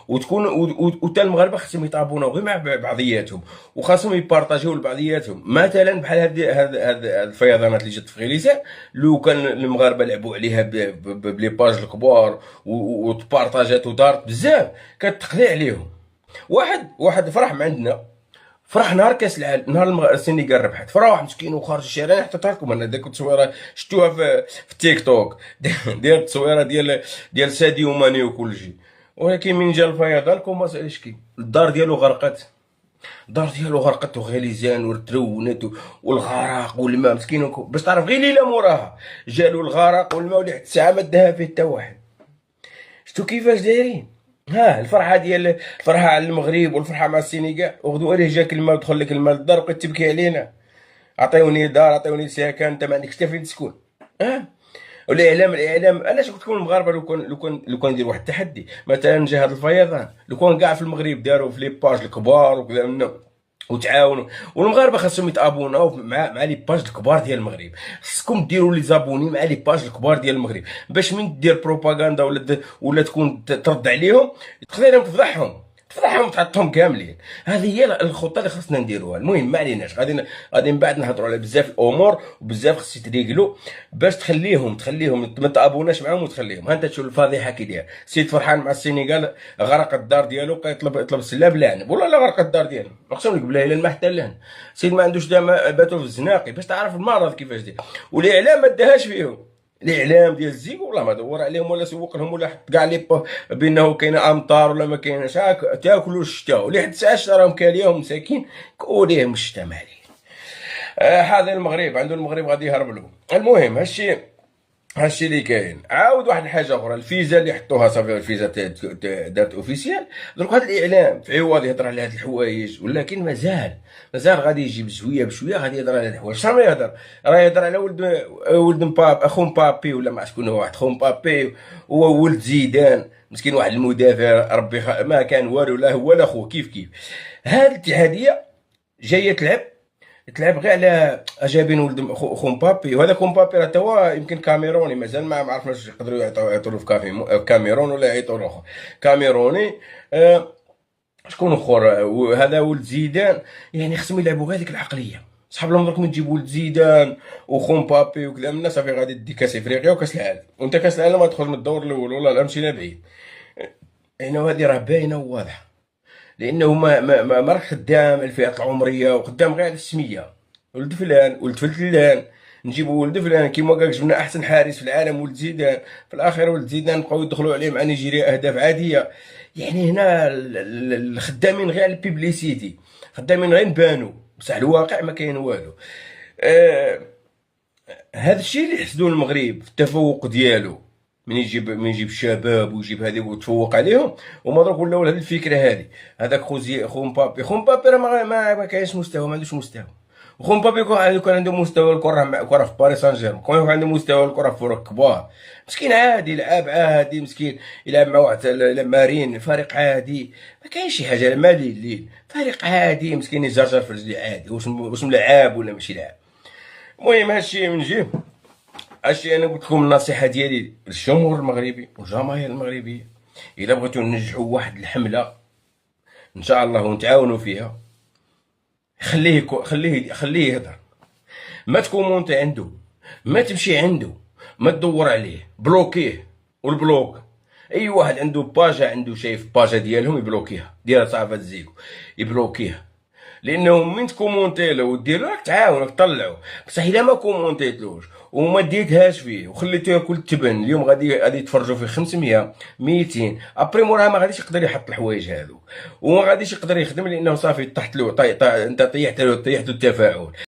وتكون وتا المغاربه خصهم يطابوناو غير مع بعضياتهم، وخاصهم يبارطاجيو لبعضياتهم. مثلا بحال هاد الفيضانات اللي جات في غليسان، لو كان المغاربه لعبوا عليها بلي باج الكبار وتبارطاجات ودارت بزاف، كتقضي عليهم. واحد فرح من عندنا، فرح نهار كاس العالم، نهار السنغال ربحت، فرح واحد مسكين وخارج الشارع. حتى لكم انا ديك التصويره شفتوها في التيك توك ديال التصويره ديال ساديو ماني وكل شيء. ولكن من جا الفيضان كون سالش كي الدار ديالو غرقت، الدار ديالو غرقت وغليزان وترونت والغرق والماء مسكين. باش تعرف غير ليله موراها جالو الغرق والماء، ولحد الساعه ما داها فيه حتى واحد. شتو كيفاش دايرين؟ ها الفرحه ديال الفرحه على المغرب والفرحه مع السنغال، وغدو عليه جاك الماء ودخل لك الماء للدار وبقيت تبكي علينا. عطيوني دار، عطيوني سكن، انت ما عندكش حتى فين تسكن. ها الاعلام علاش قلت لكم المغاربه لو كان ندير واحد التحدي. مثلا جا هذا الفيضان، لو كان كاع في المغرب داروا في لي باج الكبار وكذا وتعاونوا، والمغاربه خاصهم يتابوناو مع لي باج الكبار ديال المغرب. خصكم ديروا لي زابوني مع لي باج الكبار ديال المغرب، باش من دير بروباغندا ولا تكون ترد عليهم، تقدر تفضحهم تحطهم كاملين. هذه هي الخطه اللي خصنا نديروها. المهم ما عليناش، غادي من بعد نهضروا على بزاف الامور، وبزاف خص يتريقلوا باش تخليهم ما تابوناش معاهم وتخليهم. ها انت تشوف الفضيحه كي داير سيد فرحان مع السنغال، غرق الدار ديالو، بقى يطلب السلام لعنب ولا لا غرق الدار ديالو. اقسم لك بالله الا ما حتى لهن سيد ما عندوش دابا باتوا في الزناقي باش تعرف المرض كيفاش داير. والاعلام ما داهاش فيهم، الاعلام ديال الزيك والله ما دور عليهم ولا سوق لهم ولا حط كاع لي بانه كاينه امطار ولا ما كايناش. تاكلوا الشتاء ولحد الساعه راهم كاليهم مساكين كوليهم الشتاء مالي. هذا المغرب عنده، المغرب غادي يهرب له. المهم هادشي اللي كاين. عاود واحد الحاجه اخرى، الفيزا اللي حطوها صافي، الفيزا دارت اوفيسيال. دروك هذا الاعلام في عوض يهضر على هاد الحوايج، ولكن مازال غادي يجيب شويه بشويه غادي يهضر على الحوايج. شنو يهضر؟ راه يهضر على ولد اخو مبابي ولا ما شكون هو، واحد خو مبابي وولد زيدان مسكين، واحد المدافع ربي ما كان والو لا هو لا خوه كيف. هاد الاتحاديه جايه تلعب غير على جايبين ولد خو مبابي، وهذا خو مبابي راه توا يمكن كاميروني، مازال ما عرفناش يقدروا يعطوا له في كاميرون ولا يعيطوا له كاميروني. شكون اخر؟ وهذا ولد زيدان. يعني خصهم يلعبوا غير ديك العقليه. صحاب لهم درك من تجيب ولد زيدان وخو مبابي وكذا من صافي غادي دي كاس افريقيا وكاس العالم، وانت كاس العالم ما تدخل من الدور الاول والله لا مشينا بعيد. يعني هذه راه باينه وواضحه، لانه ما راك خدام الفئات العمريه وخدام غير على السميه. ولد فلان ولد فلان، نجيبوا ولد فلان كيما قالك جبنا احسن حارس في العالم ولد زيدان، في الاخير ولد زيدان بقاو يدخلوا عليه مع نيجيريا اهداف عاديه. يعني هنا الخدامين غير على البيبليسيتي، خدامين غير نبانوا، بصح الواقع ما كاين والو. هذا الشيء اللي حسدوا المغرب في التفوق ديالو، من يجيب الشباب ويجيب هذه ويتفوق عليهم. وما دروك ولاو هذه الفكره هذه. هذاك خو مبابي راه ما كاينش مستوى، ما عندوش مستوى. وخو مبابي كان عنده مستوى الكره في باريس سان جيرمان، كان عنده مستوى الكره في فرق كبار. مسكين عادي، يلعب عادي، مسكين يلعب مع واحد مارين فريق عادي، ما كاينش شي حاجه مالي الليل، فريق عادي مسكين يجرجر في رجلي عادي. واش ملعب ولا ماشي لاعب؟ المهم هادشي من جهه. هادشي انا قلت لكم النصيحه ديالي للجمهور المغربي والجماهير المغربيه، الا بغيتو ننجحوا واحد الحمله ان شاء الله ونتعاونوا فيها، خليه يهضر، ما تكومونتي عنده، ما تمشي عنده، ما تدور عليه، بلوكيه. والبلوك اي واحد عنده باجا، عنده شايف باجا ديالهم يبلوكيها، ديرها صافا الزيكو يبلوكيها. لانه من تكومونتي له ودير راك تعاون تطلعوا. بصح الا ما كومونتيتلوش وما ديتهاش فيه وخليته ياكل التبن، اليوم غادي يتفرجوا فيه 500 200 ابري موراها ما غاديش يقدر يحط الحوايج هذو، وما غاديش يقدر يخدم، لانه صافي طحت له انت طيحت له التفاعل.